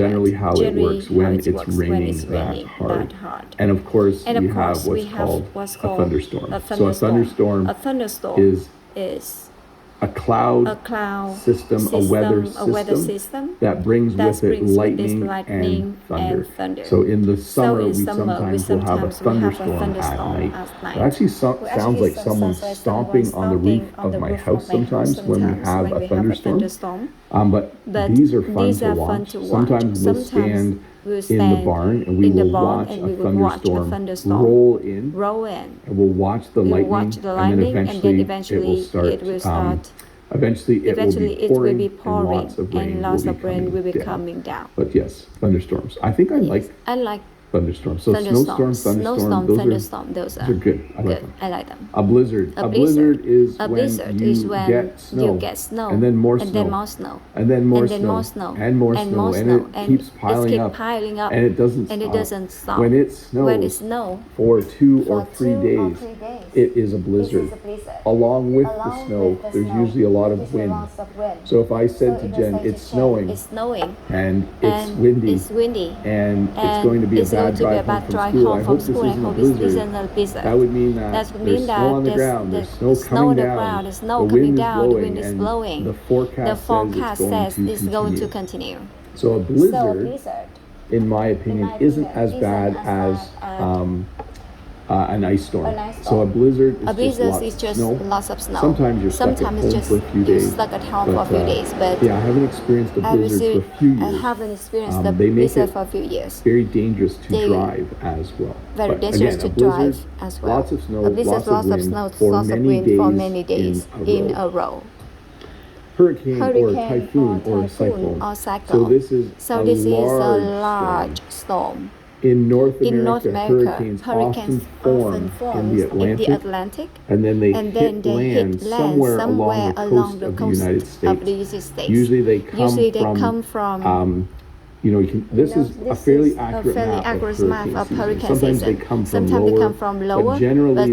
generally how it generally works when how it's it works raining it's that raining hard. that hard. And of course, And we of have course, we what's have called what's a called thunderstorm. a So a thunderstorm thunderstorm is is a cloud a cloud system, a weather system that brings with it lightning and thunder. So in the summer, we sometimes will have a thunderstorm at night. It actually sounds like someone stomping on the roof of my house sometimes when we have a thunderstorm. But these are fun to watch. Sometimes we'll stand in the barn and we will watch a thunderstorm roll in, and we'll watch the lightning, and then eventually it will start. Eventually it will be pouring, and lots of rain will be coming down. But yes, thunderstorms. I think I like thunderstorms. So snowstorm, thunderstorm, those are good. I like them. A blizzard. A blizzard is when you get snow, and then more snow, and then more snow, and it keeps piling up, and it doesn't stop. When it snows for 2 or 3 days, it is a blizzard. Along with the snow, there's usually a lot of wind. So if I said to Jen, it's snowing, and it's windy, and it's going to be a bad drive home from school, I hope this isn't a blizzard. That would mean that there's snow on the ground, there's snow coming down, the wind is blowing, the forecast says it's going to continue. So a blizzard, in my opinion, isn't as bad as an ice storm. So a blizzard is just lots of snow. Sometimes you're stuck at home for a few days. But yeah, I haven't experienced a blizzard for a few years. I haven't experienced the blizzard for a few years. Very dangerous to drive as well. Very dangerous to drive as well. Lots of snow, lots of wind for many days in a row. Hurricane or typhoon or cyclone. So this is a large storm. In North America, hurricanes often form in the Atlantic, and then they hit land somewhere along the coast of the United States. Usually they come from this is a fairly accurate map of hurricane season. Sometimes they come from lower, but generally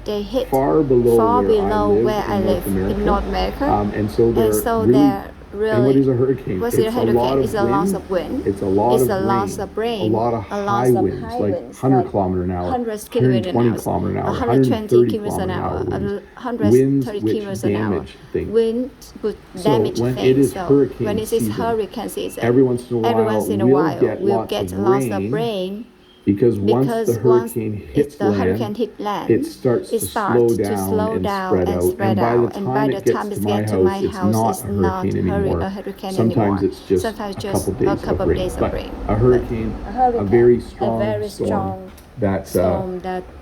they hit far below where I live in North America. And so they're really, and what is a hurricane? It's a loss of wind. It's a loss of rain. A lot of high winds, like 100 kilometers an hour, 120 kilometers an hour, 130 kilometers an hour, 130 kilometers an hour. Winds would damage things. So when it is hurricane season, every once in a while we'll get lots of rain. Because once the hurricane hits land, it starts to slow down and spread out. And by the time it gets to my house, it's not a hurricane anymore. Sometimes it's just a couple of days of rain. But a hurricane, a very strong that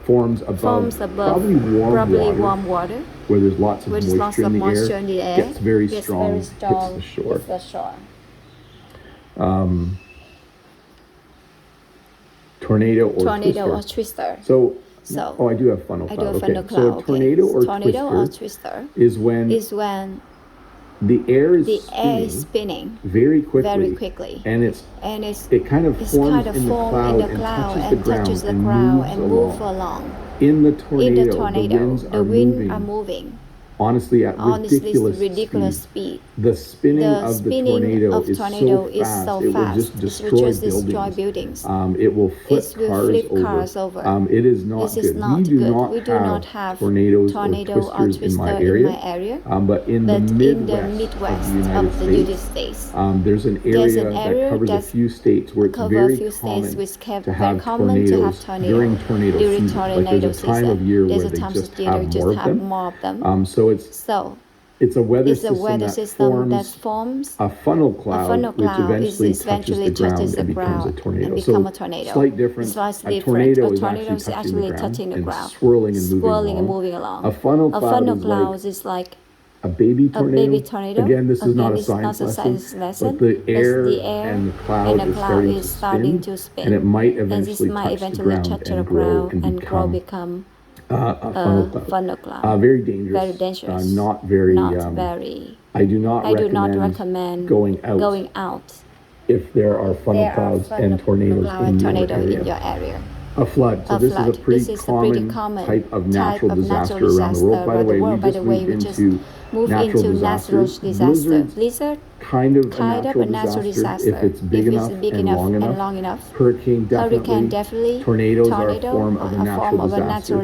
forms above probably warm water, where there's lots of moisture in the air, gets very strong, hits the shore. Tornado or twister. So I do have funnel cloud. So a tornado or twister is when the air is spinning very quickly, and it kind of forms in the cloud and touches the ground and moves along. In the tornado, the winds are moving. Honestly, at ridiculous speed. The spinning of the tornado is so fast. It will just destroy buildings. It will flip cars over. It is not good. We do not have tornadoes or twisters in my area. But in the Midwest of the United States, there's an area that covers a few states where it's very common to have tornadoes during tornado season. Like there's a time of year where they just have more of them. So it's a weather system that forms a funnel cloud, which eventually touches the ground and becomes a tornado. So slight difference. A tornado is actually touching the ground, swirling and moving along. A funnel cloud is like a baby tornado. Again, this is not a science lesson, but the air and the cloud is starting to spin, and it might eventually touch the ground and become a funnel cloud. Very dangerous. Not very. I do not recommend going out if there are funnel clouds and tornadoes in your area. A flood. So this is a pretty common type of natural disaster around the world. By the way, we just moved into natural disaster. Blizzard, kind of a natural disaster if it's big enough and long enough. Hurricane definitely. Tornadoes are a form of a natural disaster.